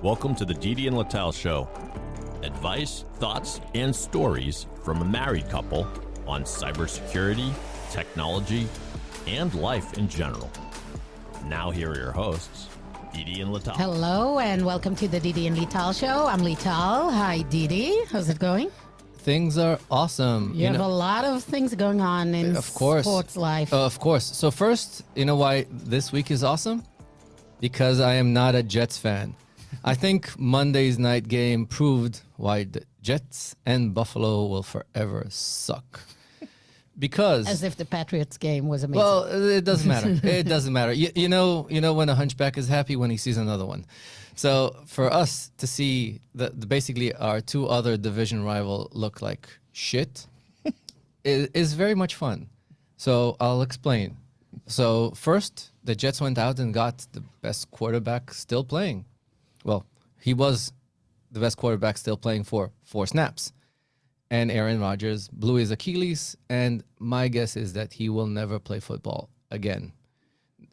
Welcome to the Didi and Lital Show. Advice, thoughts, and stories from a married couple on cybersecurity, technology, and life in general. Now here are your hosts, Didi and Lital. Hello and welcome to the Didi and Lital Show. I'm Lital. Hi, Didi. How's it going? Things are awesome. You have a lot of things going on in sports life. Of course. So first, you know why this week is awesome? Because I am not a Jets fan. I think Monday's night game proved why the Jets and Buffalo will forever suck. Because as if the Patriots game was amazing. Well, it doesn't matter. It doesn't matter. You know when a hunchback is happy when he sees another one. So for us to see basically our two other division rival look like shit is very much fun. So I'll explain. So first, the Jets went out and got the best quarterback still playing. Well, he was the best quarterback still playing for 4 snaps. And Aaron Rodgers blew his Achilles, and my guess is that he will never play football again.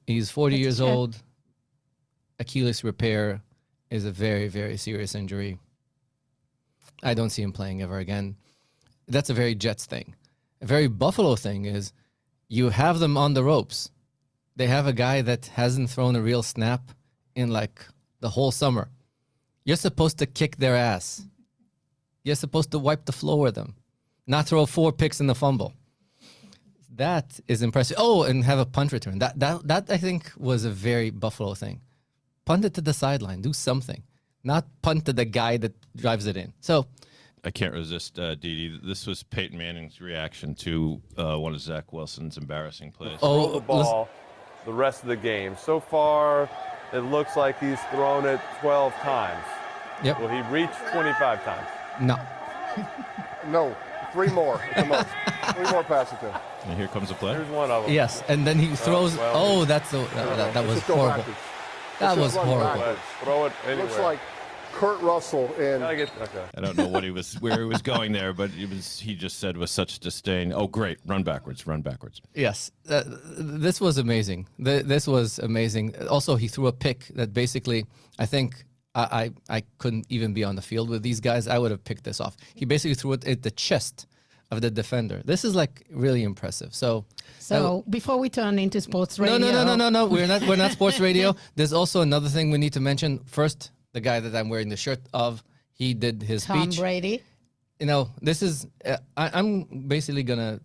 He's 40 years old. Achilles repair is a very, very serious injury. I don't see him playing ever again. That's a very Jets thing. A very Buffalo thing is you have them on the ropes. They have a guy that hasn't thrown a real snap in like the whole summer. You're supposed to kick their ass. You're supposed to wipe the floor with them, not throw 4 picks in the fumble. That is impressive. Oh, and have a punt return. That I think was a very Buffalo thing. Punt it to the sideline. Do something. Not punt to the guy that drives it in. So I can't resist, Didi. This was Peyton Manning's reaction to one of Zach Wilson's embarrassing plays. Throw the ball the rest of the game. So far, it looks like he's thrown it 12 times. Yep. Will he reach 25 times? No. No, 3 more at the most. 3 more passes to him. And here comes a play. Here's one of them. Yes, and then he throws. That was horrible. That was horrible. Throw it anywhere. Looks like Kurt Russell in. Okay. I don't know where he was going there, but he just said with such disdain, "Oh, great, run backwards." Yes, this was amazing. This was amazing. Also, he threw a pick that basically, I think, I couldn't even be on the field with these guys. I would have picked this off. He basically threw it at the chest of the defender. This is like really impressive. So before we turn into sports radio, no. We're not sports radio. There's also another thing we need to mention. First, the guy that I'm wearing the shirt of, he did his speech. Tom Brady. You know, this is I'm basically gonna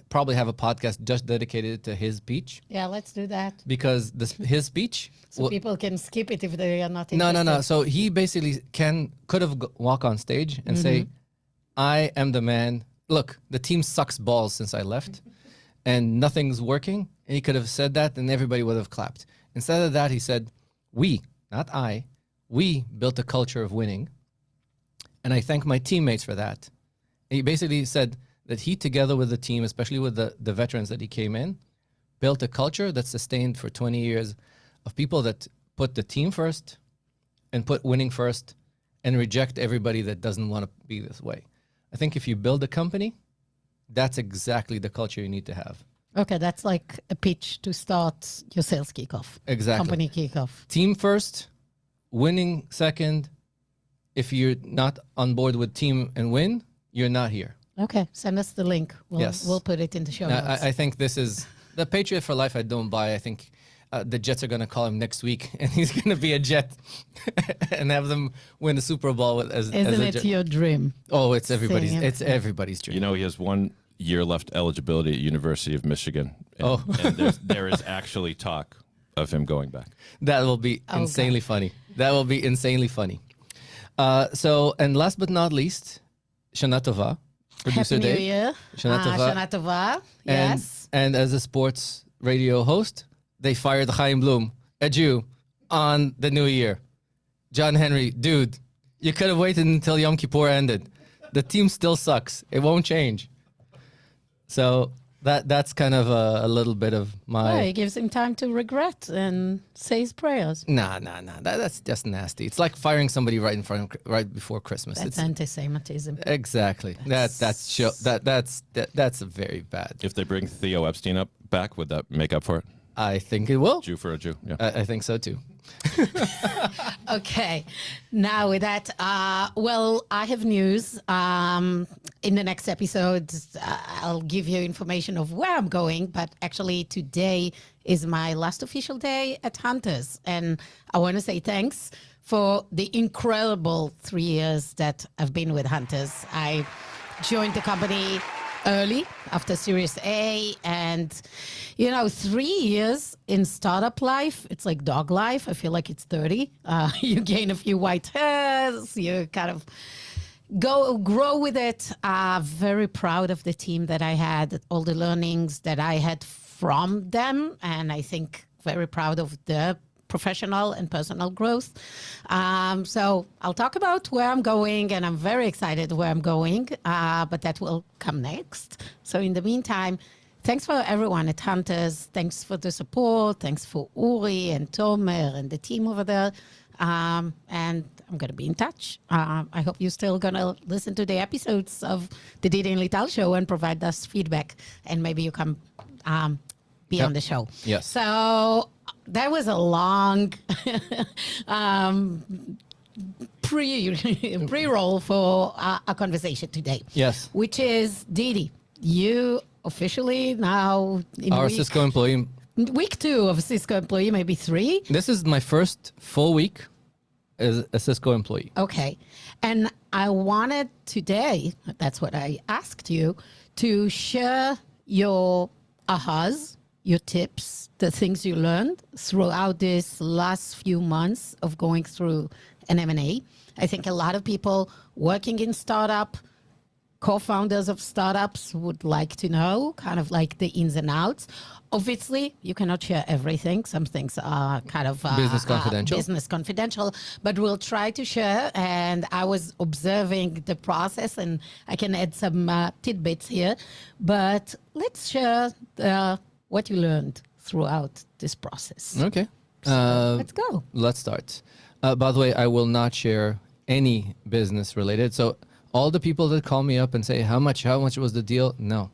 probably have a podcast just dedicated to his speech. Yeah, let's do that. Because his speech, so people can skip it if they are not interested. No. So he basically could have walk on stage and say, "I am the man. Look, the team sucks balls since I left, and nothing's working." And he could have said that, and everybody would have clapped. Instead of that, he said, "We, not I, we built a culture of winning, and I thank my teammates for that." And he basically said that he, together with the team, especially with the veterans that he came in, built a culture that's sustained for 20 years of people that put the team first and put winning first and reject everybody that doesn't want to be this way. I think if you build a company, that's exactly the culture you need to have. Okay, that's like a pitch to start your sales kickoff. Exactly. Company kickoff. Team first, winning second. If you're not on board with team and win, you're not here. Okay, send us the link. We'll put it in the show notes. I think this is the Patriot for life. I don't buy. I think the Jets are going to call him next week, and he's going to be a Jet and have them win the Super Bowl as Isn't a it Jet. your dream? Oh, it's everybody's. It's everybody's dream. You know, he has 1 year left eligibility at University of Michigan. And, and there is actually talk of him going back. That will be insanely funny. That will be insanely funny. And last but not least, Shana Tova. Producer Happy New Dave. Year. Shana Tova. Yes. And as a sports radio host, they fired Chaim Bloom, a Jew, on the new year. John Henry, dude, you could have waited until Yom Kippur ended. The team still sucks. It won't change. So that's kind of a little bit of my... It gives him time to regret and say his prayers. Nah. That's just nasty. It's like firing somebody right before Christmas. That's anti-Semitism. Exactly. That's very bad. If they bring Theo Epstein back, would that make up for it? I think it will. Jew for a Jew. Yeah. I think so too. Okay. Now with that, well, I have news. In the next episode, I'll give you information of where I'm going. But actually, today is my last official day at Hunters, and I want to say thanks for the incredible 3 years that I've been with Hunters. I joined the company early after Series A, and 3 years in startup life, it's like dog life. I feel like it's 30. You gain a few white hairs, you kind of grow with it. Very proud of the team that I had, all the learnings that I had from them, and I think very proud of the professional and personal growth. So I'll talk about where I'm going, and I'm very excited where I'm going, but that will come next. So in the meantime, thanks for everyone at Hunters. Thanks for the support. Thanks for Uri and Tomer and the team over there. And I'm going to be in touch. I hope you're still going to listen to the episodes of the Didi and Lital show and provide us feedback, and maybe you can be on the show. Yes. So that was a long pre-roll for a conversation today. Yes. Which is, Didi, you officially now in Our Cisco employee. week 2 of Cisco employee, maybe 3. This is my first full week as a Cisco employee. Okay. And I wanted today, that's what I asked you, to share your ahas, your tips, the things you learned throughout this last few months of going through an M&A. I think a lot of people working in startup, co-founders of startups would like to know kind of like the ins and outs. Obviously, you cannot share everything. Some things are kind of business confidential, but we'll try to share. And I was observing the process, and I can add some tidbits here. But let's share what you learned throughout this process. Okay. So let's go. Let's start. By the way, I will not share any business related. So all the people that call me up and say, how much was the deal? No.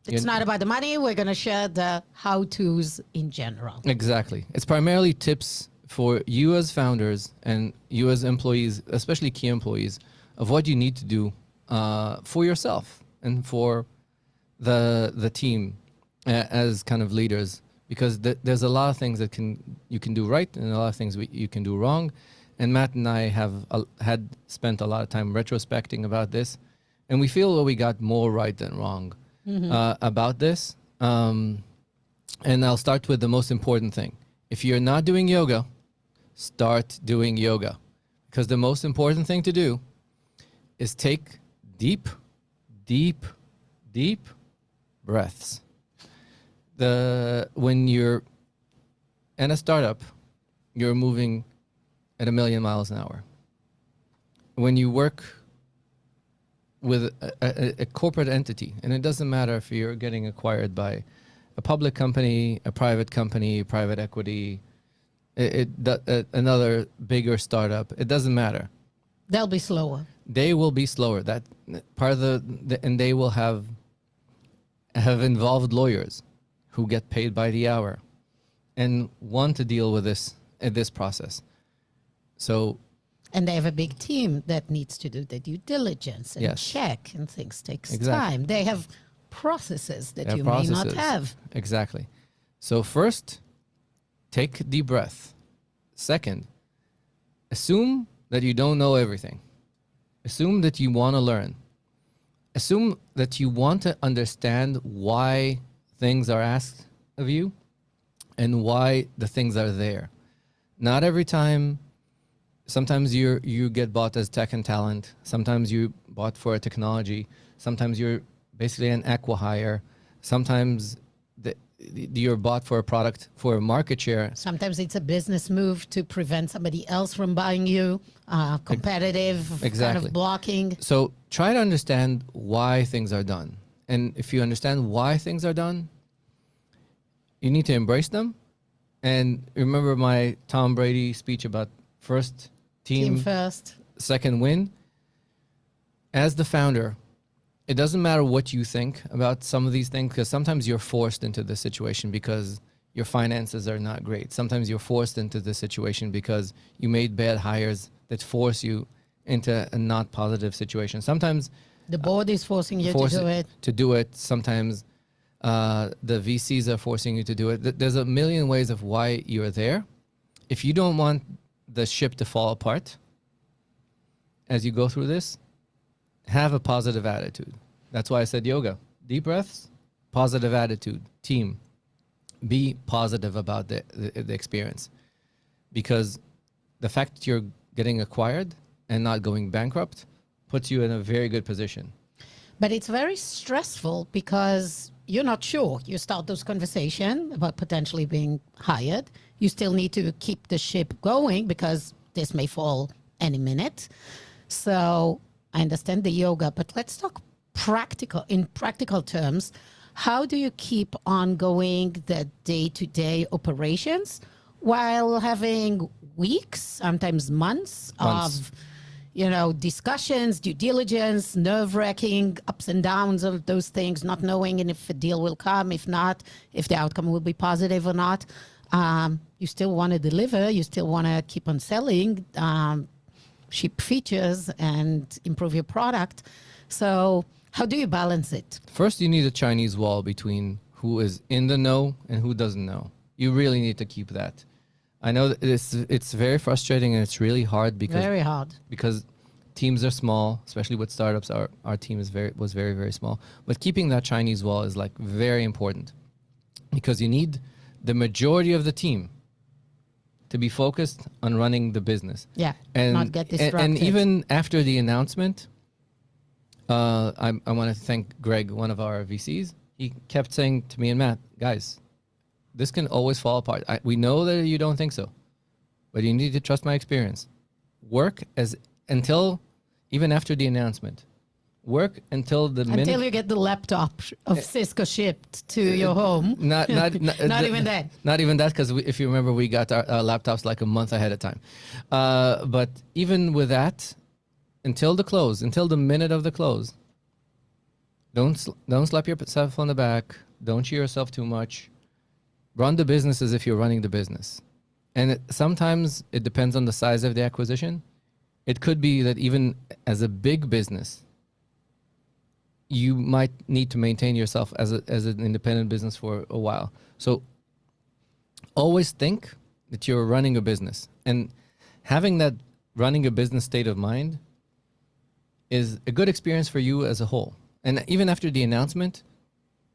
It's not about the money. We're going to share the how-tos in general. Exactly. It's primarily tips for you as founders and you as employees, especially key employees, of what you need to do for yourself and for the team as kind of leaders, because there's a lot of things that you can do right and a lot of things you can do wrong. And Matt and I had spent a lot of time retrospecting about this, and we feel that we got more right than wrong about this. And I'll start with the most important thing. If you're not doing yoga, start doing yoga, because the most important thing to do is take deep breaths. When you're in a startup, you're moving at 1,000,000 miles an hour. When you work with a corporate entity, and it doesn't matter if you're getting acquired by a public company, a private company, private equity, another bigger startup, it doesn't matter. They'll be slower. They will be slower. That part of and they will have involved lawyers who get paid by the hour and want to deal with this process. So, and they have a big team that needs to do the due diligence and check, and things takes time. They have processes that you may not have. Exactly. So first, take a deep breath. Second, assume that you don't know everything. Assume that you want to learn. Assume that you want to understand why things are asked of you and why the things are there. Not every time. Sometimes you get bought as tech and talent. Sometimes you bought for a technology. Sometimes you're basically an acqui-hire. Sometimes you're bought for a product for a market share. Sometimes it's a business move to prevent somebody else from buying you, competitive kind of blocking. So try to understand why things are done. And if you understand why things are done, you need to embrace them. And remember my Tom Brady speech about first team first, second win. As the founder, it doesn't matter what you think about some of these things, because sometimes you're forced into this situation because your finances are not great. Sometimes you're forced into this situation because you made bad hires that force you into a not positive situation. Sometimes The board is forcing you to do it. Sometimes the VCs are forcing you to do it. There's a million ways of why you're there. If you don't want the ship to fall apart as you go through this, have a positive attitude. That's why I said yoga. Deep breaths, positive attitude, team. Be positive about the experience. Because the fact that you're getting acquired and not going bankrupt puts you in a very good position. But it's very stressful because you're not sure. You start those conversations about potentially being hired. You still need to keep the ship going because this may fall any minute. So I understand the yoga, but let's talk in practical terms. How do you keep on going the day-to-day operations while having weeks, sometimes months. of discussions, due diligence, nerve-wracking, ups and downs of those things, not knowing if a deal will come, if not, if the outcome will be positive or not. You still want to deliver. You still want to keep on selling, ship features and improve your product. So how do you balance it? First, you need a Chinese wall between who is in the know and who doesn't know. You really need to keep that. I know that it's very frustrating and it's really hard because teams are small, especially with startups. Our team was very, very small. But keeping that Chinese wall is like very important because you need the majority of the team to be focused on running the business. Yeah, and not get distracted. And even after the announcement, I want to thank Greg, one of our VCs. He kept saying to me and Matt, guys, this can always fall apart. We know that you don't think so, but you need to trust my experience. Work until even after the announcement. Work until you get the laptop of Cisco shipped to your home. Not even that. Not even that, because if you remember, we got our laptops like a month ahead of time. But even with that, until the minute of the close, don't slap yourself on the back. Don't cheer yourself too much. Run the business as if you're running the business. And sometimes it depends on the size of the acquisition. It could be that even as a big business, you might need to maintain yourself as an independent business for a while. So always think that you're running a business. And having that running a business state of mind is a good experience for you as a whole. And even after the announcement,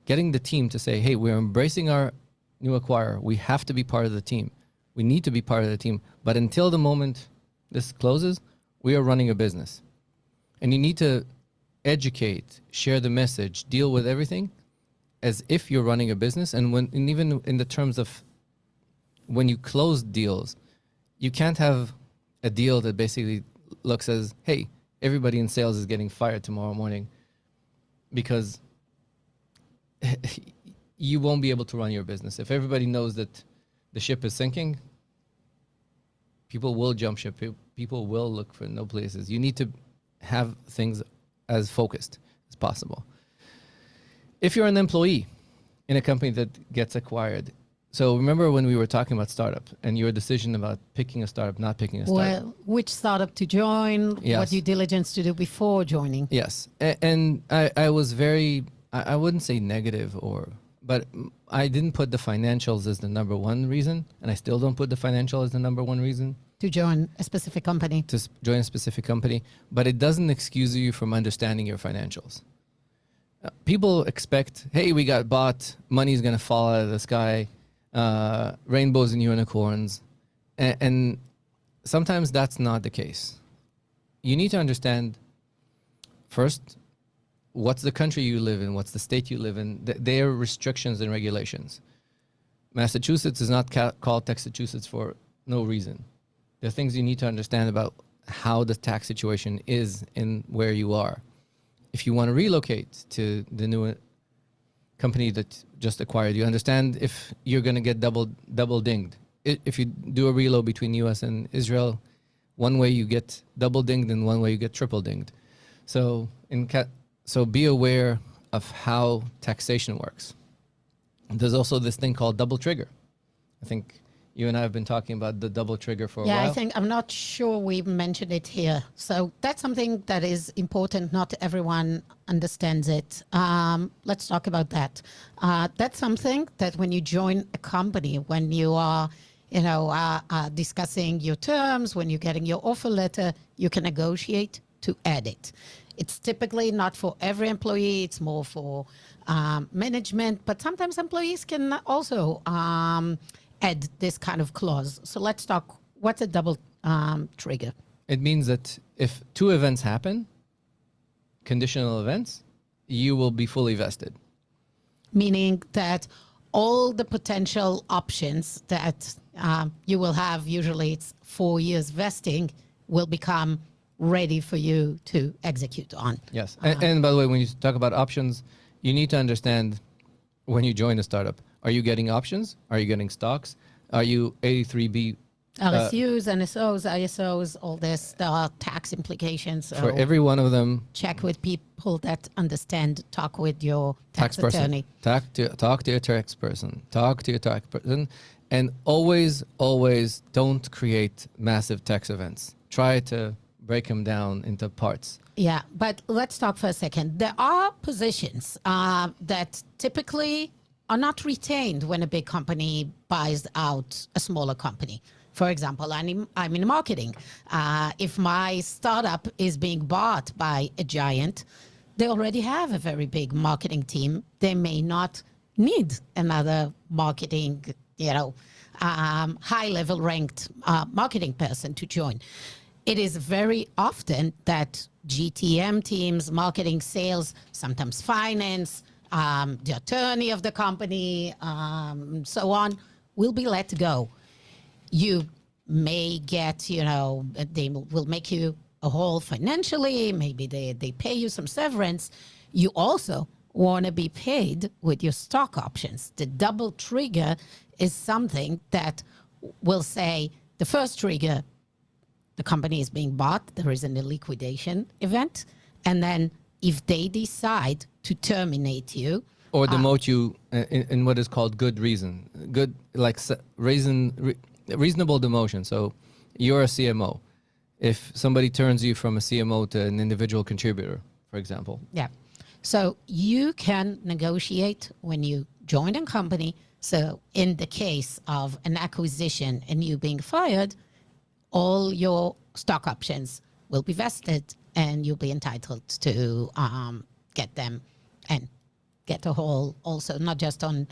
getting the team to say, hey, we're embracing our new acquirer. We have to be part of the team. We need to be part of the team. But until the moment this closes, we are running a business. And you need to educate, share the message, deal with everything as if you're running a business. And even in the terms of when you close deals, you can't have a deal that basically looks as, hey, everybody in sales is getting fired tomorrow morning, because you won't be able to run your business. If everybody knows that the ship is sinking, people will jump ship. People will look for no places. You need to have things as focused as possible. If you're an employee in a company that gets acquired, so remember when we were talking about startup and your decision about picking a startup, not picking a startup. Well, which startup to join, Yes. what due diligence to do before joining. Yes. And I was very, I wouldn't say negative but I didn't put the financials as the number one reason, and I still don't put the financial as the number one reason. To join a specific company. To join a specific company, but it doesn't excuse you from understanding your financials. People expect, hey, we got bought, money's going to fall out of the sky, rainbows and unicorns, and sometimes that's not the case. You need to understand first, what's the country you live in, what's the state you live in, their restrictions and regulations. Massachusetts is not called Texachusetts for no reason. There are things you need to understand about how the tax situation is in where you are. If you want to relocate to the new company that just acquired, you understand if you're going to get double dinged. If you do a reload between US and Israel, one way you get double dinged and one way you get triple dinged. So be aware of how taxation works. There's also this thing called double trigger. I think you and I have been talking about the double trigger for a Yeah, while. I'm not sure we mentioned it here. So that's something that is important. Not everyone understands it. Let's talk about that. That's something that when you join a company, when you are, discussing your terms, when you're getting your offer letter, you can negotiate to add it. It's typically not for every employee. It's more for management, but sometimes employees can also add this kind of clause. So let's talk, what's a double trigger? It means that if two events happen, conditional events, you will be fully vested. Meaning that all the potential options that you will have, usually it's 4 years vesting, will become ready for you to execute on. Yes. And by the way, when you talk about options, you need to understand when you join a startup, are you getting options? Are you getting stocks? Are you 83B? LSUs, NSOs, ISOs, all this, there are tax implications. So For every one of them, check with people that understand, talk with your tax person. attorney. Talk to your tax person. Talk to your tax person. And always don't create massive tax events. Try to break them down into parts. Yeah, but let's talk for a second. There are positions that typically are not retained when a big company buys out a smaller company. For example, I'm in marketing. If my startup is being bought by a giant, they already have a very big marketing team. They may not need another marketing, high-level ranked marketing person to join. It is very often that GTM teams, marketing, sales, sometimes finance, the attorney of the company, so on, will be let go. You may get, they will make you a whole financially. Maybe they pay you some severance. You also want to be paid with your stock options. The double trigger is something that will say the first trigger, the company is being bought, there is a liquidation event, and then if they decide to terminate you or demote you in what is called good reason, reasonable demotion. So you're a CMO. If somebody turns you from a CMO to an individual contributor, for example. Yeah. So you can negotiate when you join a company. So in the case of an acquisition and you being fired, all your stock options will be vested and you'll be entitled to get them and get a whole, also not just on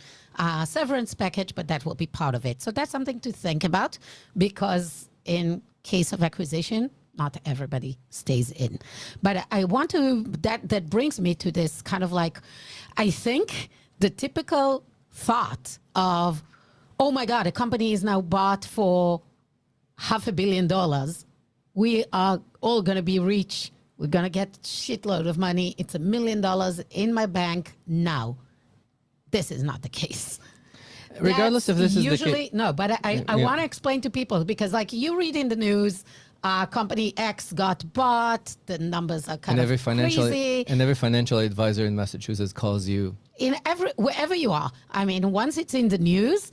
severance package, but that will be part of it. So that's something to think about, because in case of acquisition, not everybody stays in. But I want to, that brings me to this kind of like, I think the typical thought of, oh my God, a company is now bought for $500 million. We are all going to be rich. We're going to get shitload of money. It's $1 million in my bank now. This is not the case. Regardless if this is the case. No, but I want to explain to people, because like you read in the news, company X got bought. The numbers are kind of crazy. And every financial advisor in Massachusetts calls you. Wherever you are. I mean, once it's in the news,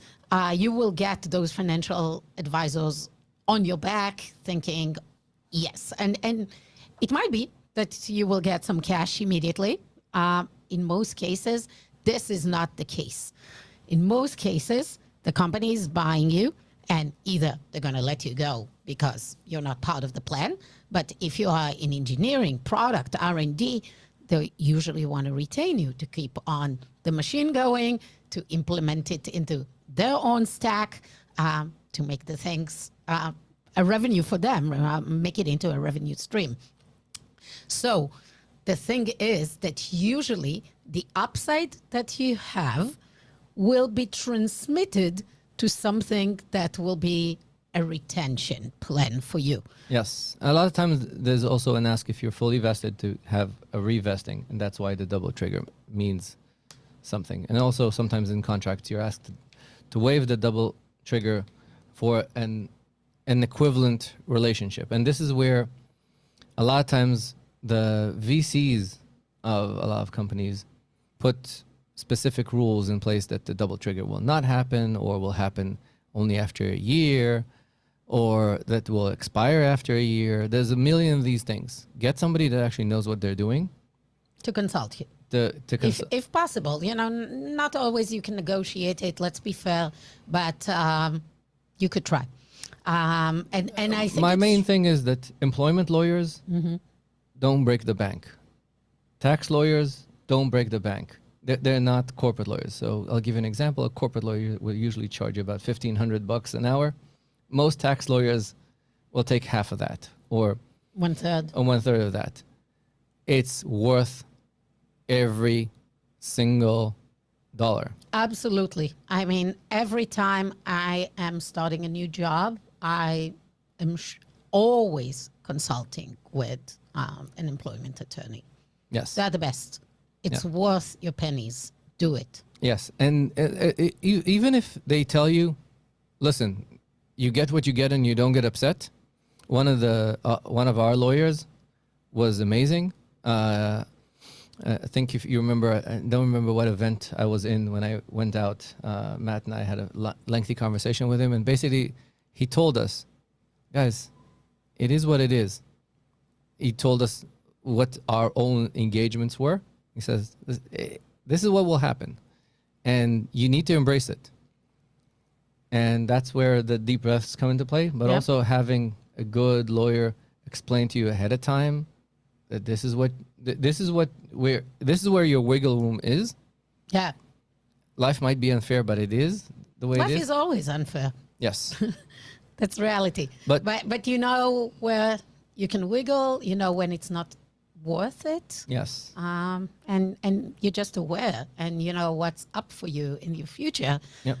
you will get those financial advisors on your back thinking, yes. And it might be that you will get some cash immediately. In most cases, this is not the case. In most cases, the company is buying you, and either they're going to let you go because you're not part of the plan. But if you are in engineering, product, R&D, they usually want to retain you to keep on the machine going, to implement it into their own stack, to make the things a revenue for them, make it into a revenue stream. So the thing is that usually the upside that you have will be transmitted to something that will be a retention plan for you. Yes. A lot of times there's also an ask if you're fully vested to have a revesting, and that's why the double trigger means something. And also sometimes in contracts you're asked to waive the double trigger for an equivalent relationship. And this is where a lot of times the VCs of a lot of companies put specific rules in place that the double trigger will not happen or will happen only after a year, or that will expire after a year. There's a million of these things. Get somebody that actually knows what they're doing. To consult you. If If possible, not always you can negotiate it. Let's be fair, but you could try. And I think my main thing is that employment lawyers don't break the bank. Tax lawyers don't break the bank. They're not corporate lawyers. So I'll give you an example. A corporate lawyer will usually charge you about $1,500 an hour. Most tax lawyers will take half of that, or 1/3. or 1/3 of that. It's worth every single dollar. Absolutely. I mean, every time I am starting a new job, I am always consulting with an employment attorney. Yes. They're the best. It's Yeah. worth your pennies. Do it. Yes. And even if they tell you, listen, you get what you get and you don't get upset. One of our lawyers was amazing. I think if you remember, I don't remember what event I was in when I went out. Matt and I had a lengthy conversation with him, and basically he told us, guys, it is what it is. He told us what our own engagements were. He says, this is what will happen, and you need to embrace it. And that's where the deep breaths come into play, but Yep. also having a good lawyer explain to you ahead of time that this is where your wiggle room is. Yeah. Life might be unfair, but it is the way Life it is. is always unfair. Yes. That's reality. But- you know where you can wiggle, you know when it's not worth it. Yes. And you're just aware and you know what's up for you in your future. Yep.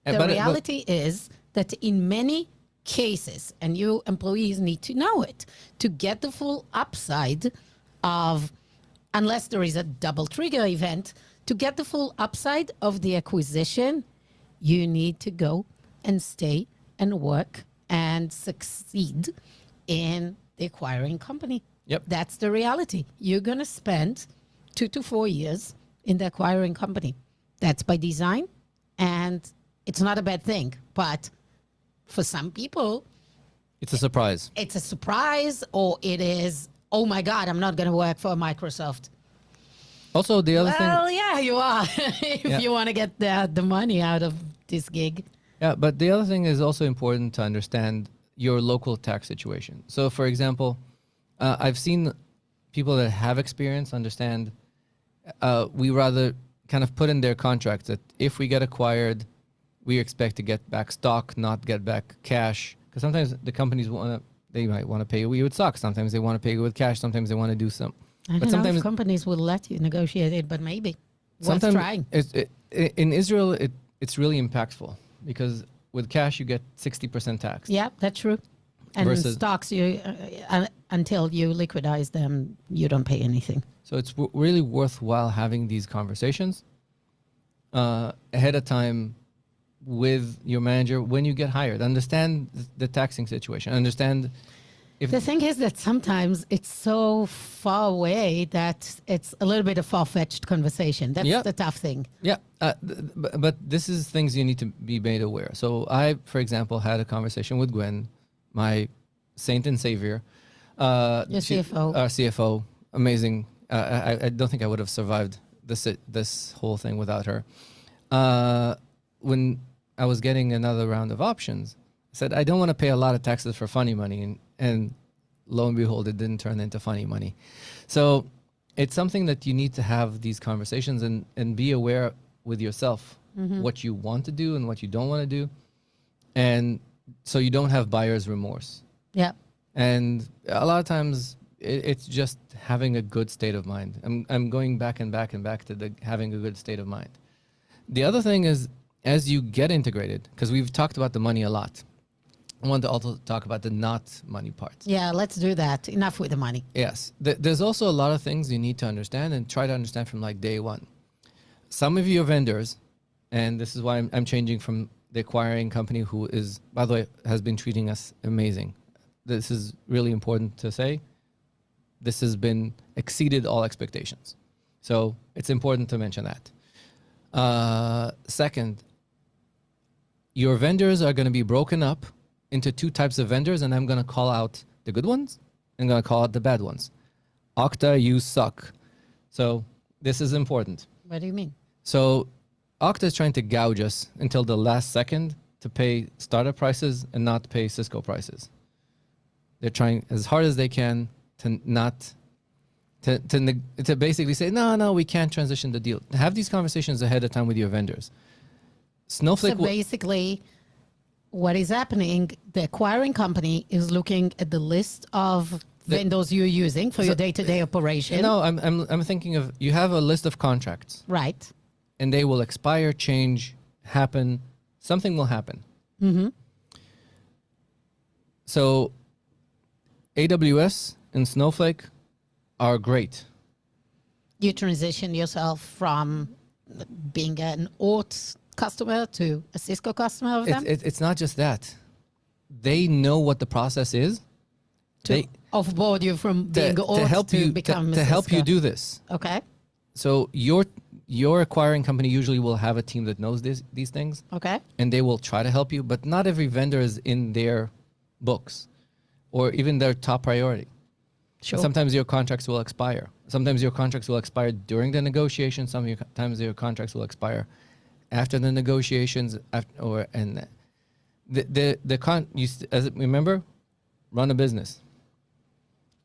The But- reality is that in many cases, and you employees need to know it, to get the full upside of, unless there is a double trigger event, to get the full upside of the acquisition, you need to go and stay and work and succeed in the acquiring company. Yep. That's the reality. You're going to spend 2 to 4 years in the acquiring company. That's by design, and it's not a bad thing. But for some people, It's a surprise. it's a surprise, or it is, oh my God, I'm not going to work for Microsoft. Also, the other thing. Well, yeah, you are. If Yeah. you want to get the money out of this gig. Yeah, but the other thing is also important to understand your local tax situation. So, for example, I've seen people that have experience understand we rather kind of put in their contract that if we get acquired, we expect to get back stock, not get back cash. Because sometimes the companies they might want to pay you with stock. Sometimes they want to pay you with cash. Sometimes they want to do some. I don't know if companies will let you negotiate it, but maybe. Worth trying. In Israel, it's really impactful because with cash you get 60% tax. Yeah, that's true. And Versus- stocks, you until you liquidize them, you don't pay anything. So it's really worthwhile having these conversations ahead of time with your manager when you get hired. Understand the taxing situation. Understand if The thing is that sometimes it's so far away that it's a little bit of far-fetched conversation. That's Yeah. the tough thing. Yeah, but this is things you need to be made aware. So I, for example, had a conversation with Gwen, my saint and savior. Your CFO. Our CFO, amazing. I don't think I would have survived this whole thing without her. When I was getting another round of options, I said, I don't want to pay a lot of taxes for funny money. And lo and behold, it didn't turn into funny money. So it's something that you need to have these conversations and be aware with yourself what you want to do and what you don't want to do. And so you don't have buyer's remorse. Yeah. And a lot of times it's just having a good state of mind. I'm going back and back and back to having a good state of mind. The other thing is, as you get integrated, because we've talked about the money a lot, I want to also talk about the not money part. Yeah, let's do that. Enough with the money. Yes. There's also a lot of things you need to understand and try to understand from like day one. Some of your vendors, and this is why I'm changing from the acquiring company who is, by the way, has been treating us amazing. This is really important to say. This has been exceeded all expectations. So it's important to mention that. Second, your vendors are going to be broken up into two types of vendors, and I'm going to call out the good ones and I'm going to call out the bad ones. Okta, you suck. So this is important. What do you mean? So Okta is trying to gouge us until the last second to pay startup prices and not pay Cisco prices. They're trying as hard as they can to not to basically say, no, we can't transition the deal. Have these conversations ahead of time with your vendors. Snowflake. So basically, what is happening, the acquiring company is looking at the list of vendors you're using for your day-to-day operation. No, I'm thinking of, you have a list of contracts. Right. And they will expire, change, happen. Something will happen. Mm-hmm. So AWS and Snowflake are great. You transition yourself from being an Ort customer to a Cisco customer of them? It's not just that. They know what the process is. To offboard you from being Ort to help you become a to help you Cisco. do this. Okay. So your acquiring company usually will have a team that knows these things, Okay. and they will try to help you. But not every vendor is in their books, or even their top priority. Sure. Sometimes your contracts will expire. Sometimes your contracts will expire during the negotiation. Sometimes your contracts will expire after the negotiations. Remember, run a business.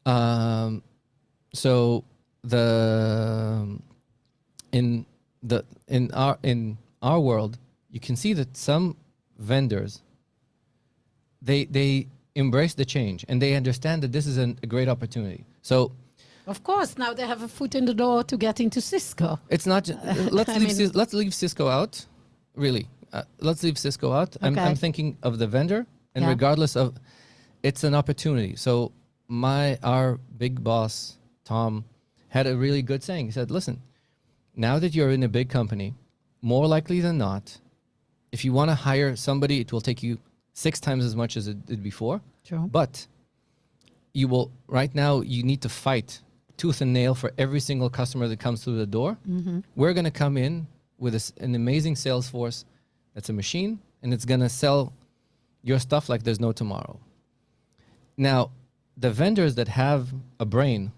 So in our world, you can see that some vendors they embrace the change and they understand that this is a great opportunity. So Of course, now they have a foot in the door to get into Cisco. it's not just, let's leave Cisco out. Really, let's leave Cisco out. Okay. I'm thinking of the vendor, and Yeah. regardless of, it's an opportunity. So our big boss Tom had a really good saying. He said, "Listen, now that you're in a big company, more likely than not, if you want to hire somebody, it will take you 6 times as much as it did before. Sure. But you will right now. You need to fight tooth and nail for every single customer that comes through the door. Mm-hmm. We're going to come in with an amazing sales force that's a machine, and it's going to sell your stuff like there's no tomorrow." Now, the vendors that have a brain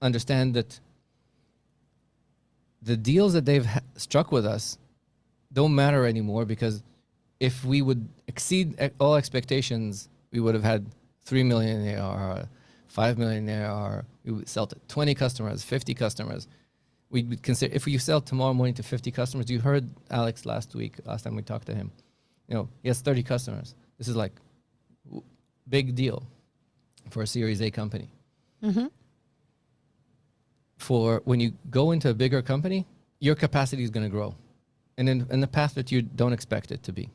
understand that the deals that they've struck with us don't matter anymore, because if we would exceed all expectations, we would have had 3 million ARR, 5 million ARR. We would sell to 20 customers, 50 customers. We would consider, if we sell tomorrow morning to 50 customers, you heard Alex last time we talked to him, he has 30 customers. This is like big deal for a Series A company. Mm-hmm. For when you go into a bigger company, your capacity is going to grow, and in the path that you don't expect it to be.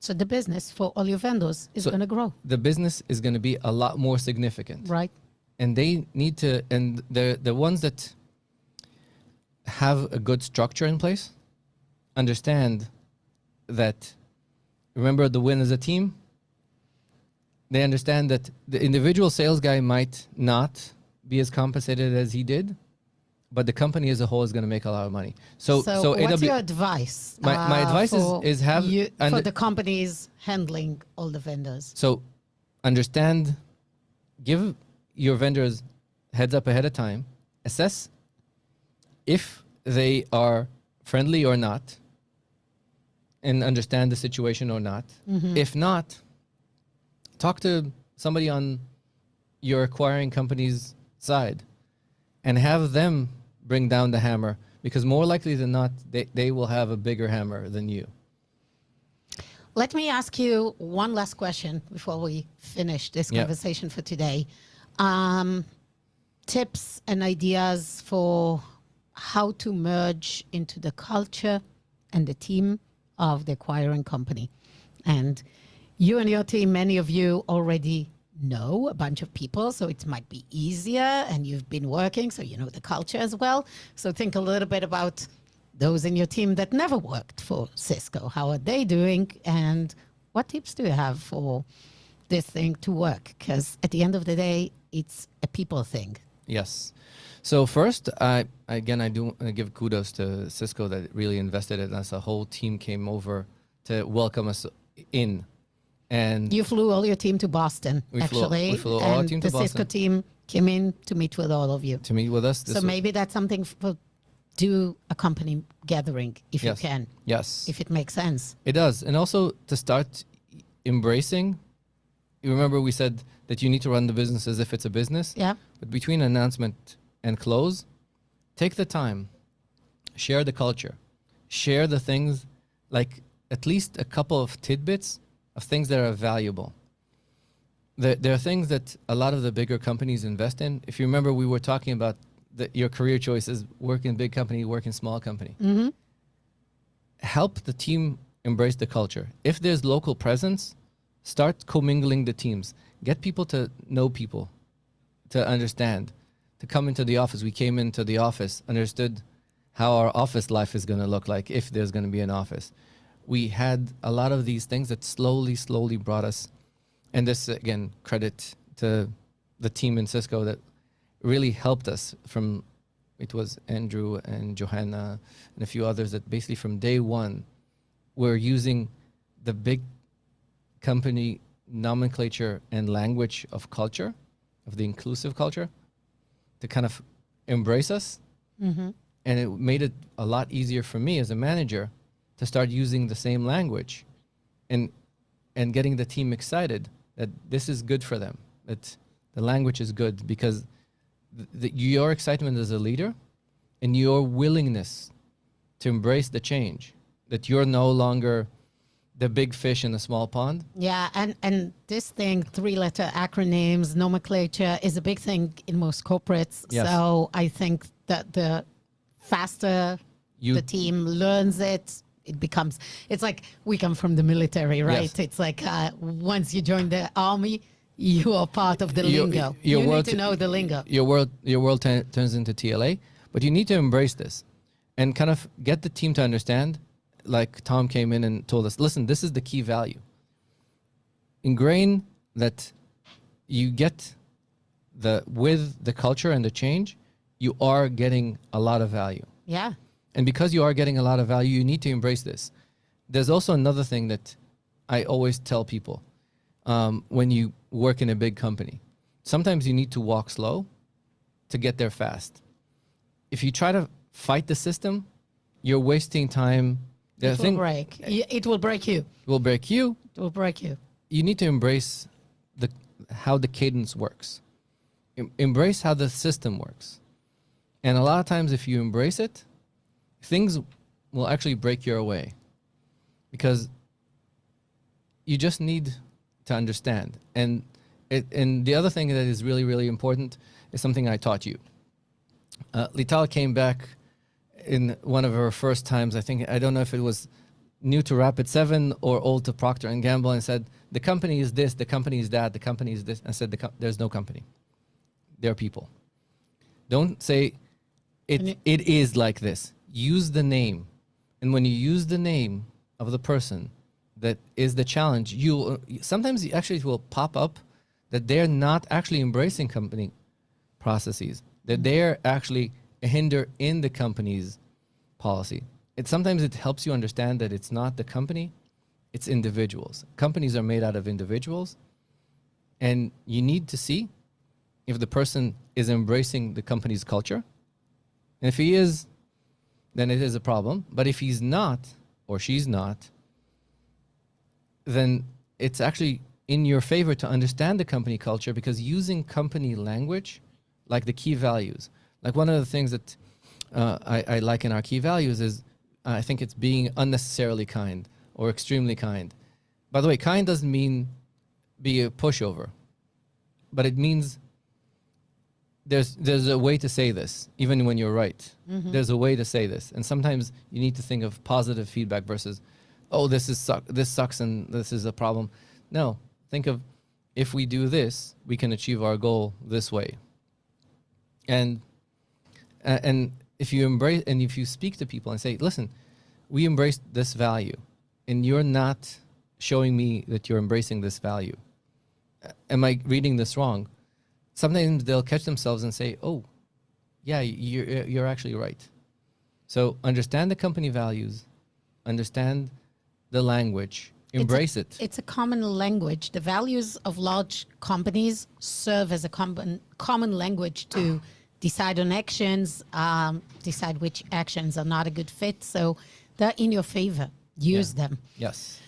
So the business for all your vendors is going to grow. The business is going to be a lot more significant. Right. And they need to, and the ones that have a good structure in place understand that, remember the win as a team? They understand that the individual sales guy might not be as compensated as he did, but the company as a whole is going to make a lot of money. So what's your advice? My advice is have for the companies handling all the vendors. So understand, give your vendors heads up ahead of time, assess if they are friendly or not, and understand the situation or not. Mm-hmm. If not, talk to somebody on your acquiring company's side and have them bring down the hammer, because more likely than not, they will have a bigger hammer than you. Let me ask you one last question before we finish this conversation for today. Tips and ideas for how to merge into the culture and the team of the acquiring company. And you and your team, many of you already know a bunch of people, so it might be easier, and you've been working, so you know the culture as well. So think a little bit about those in your team that never worked for Cisco. How are they doing, and what tips do you have for this thing to work? Because at the end of the day, it's a people thing. Yes. So first, I do give kudos to Cisco that really invested in us. A whole team came over to welcome us in. And You flew all your team to Boston, We flew- actually. we flew all our and team to the Cisco Boston. team came in to meet with all of you. to meet with us. So maybe that's something for do a company gathering if Yes. you can, Yes. if it makes sense. It does. And also to start embracing, you remember we said that you need to run the business as if it's a business. Yeah. But between announcement and close, take the time, share the culture, share the things, like at least a couple of tidbits of things that are valuable. There are things that a lot of the bigger companies invest in. If you remember, we were talking about your career choices, work in big company, work in small company. Help the team embrace the culture. If there's local presence, start commingling the teams. Get people to know people, to understand, to come into the office. We came into the office, understood how our office life is going to look like if there's going to be an office. We had a lot of these things that slowly brought us, and this, again, credit to the team in Cisco that really helped us from, it was Andrew and Johanna and a few others that basically from day one were using the big company nomenclature and language of culture, of the inclusive culture, to kind of embrace us. And it made it a lot easier for me as a manager to start using the same language and getting the team excited that this is good for them, that the language is good, because your excitement as a leader and your willingness to embrace the change, that you're no longer the big fish in a small pond. Yeah, and this thing, 3-letter acronyms, nomenclature, is a big thing in most corporates. Yes. So I think that the faster the team learns it, it becomes, it's like we come from the military, right? Yes. It's like once you join the army, you are part of the lingo. Your You world need to know the lingo. Your world turns into TLA, but you need to embrace this and kind of get the team to understand. Like Tom came in and told us, listen, this is the key value. Ingrain that you get with the culture and the change, you are getting a lot of value. Yeah. And because you are getting a lot of value, you need to embrace this. There's also another thing that I always tell people when you work in a big company. Sometimes you need to walk slow to get there fast. If you try to fight the system, you're wasting time. It will break. It will break you. It will break you. It will break you. You need to embrace how the cadence works. Embrace how the system works. And a lot of times if you embrace it, things will actually break your way, because you just need to understand. And the other thing that is really, really important is something I taught you. Lital came back in one of her first times. I don't know if it was new to Rapid7 or old to Procter & Gamble, and said, the company is this, the company is that, the company is this. I said, there's no company. There are people. Don't say it is like this. Use the name. And when you use the name of the person that is the challenge, sometimes it will pop up that they're not actually embracing company processes, that they're actually a hinder in the company's policy. Sometimes it helps you understand that it's not the company, it's individuals. Companies are made out of individuals, and you need to see if the person is embracing the company's culture. And if he is, then it is a problem. But if he's not, or she's not, then it's actually in your favor to understand the company culture, because using company language, like the key values, like one of the things that I like in our key values is, I think it's being unnecessarily kind or extremely kind. By the way, kind doesn't mean be a pushover, but it means there's a way to say this, even when you're right. There's a way to say this. And sometimes you need to think of positive feedback versus, oh, this sucks and this is a problem. No, think of, if we do this, we can achieve our goal this way. And if you embrace, and if you speak to people and say, listen, we embrace this value, and you're not showing me that you're embracing this value. Am I reading this wrong? Sometimes they'll catch themselves and say, oh, yeah, you're actually right. So understand the company values, understand the language. Embrace it. It's a common language. The values of large companies serve as a common language to decide on actions, decide which actions are not a good fit. So they're in your favor. Use them. Yes.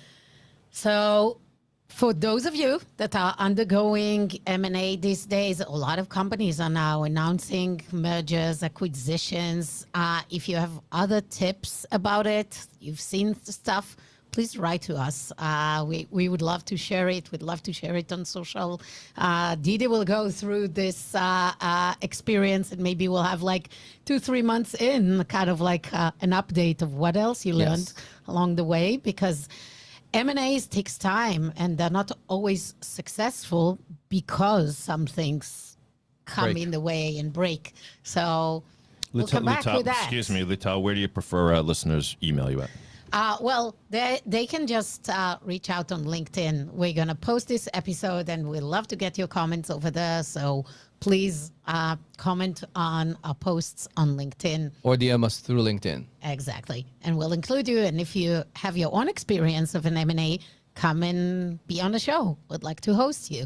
So for those of you that are undergoing M&A these days, a lot of companies are now announcing mergers, acquisitions. If you have other tips about it, you've seen the stuff, please write to us. We would love to share it. We'd love to share it on social. Didi will go through this experience, and maybe we'll have like 2-3 months in, kind of like an update of what else you learned along the way, because M&As takes time, and they're not always successful because some things come in the way and break. So we'll come back with that. Excuse me, Lital, where do you prefer listeners email you at? Well, they can just reach out on LinkedIn. We're going to post this episode, and we'd love to get your comments over there. So please comment on our posts on LinkedIn. Or DM us through LinkedIn. Exactly. And we'll include you. And if you have your own experience of an M&A, come and be on the show. We'd like to host you.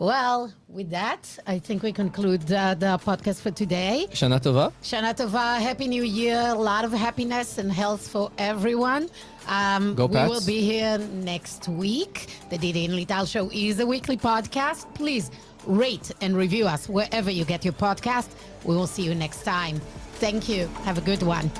Well, with that, I think we conclude the podcast for today. Shana Tova. Shana Tova, Happy New Year. A lot of happiness and health for everyone. Go we Pats. will be here next week. The Didi and Lital Show is a weekly podcast. Please rate and review us wherever you get your podcast. We will see you next time. Thank you. Have a good one.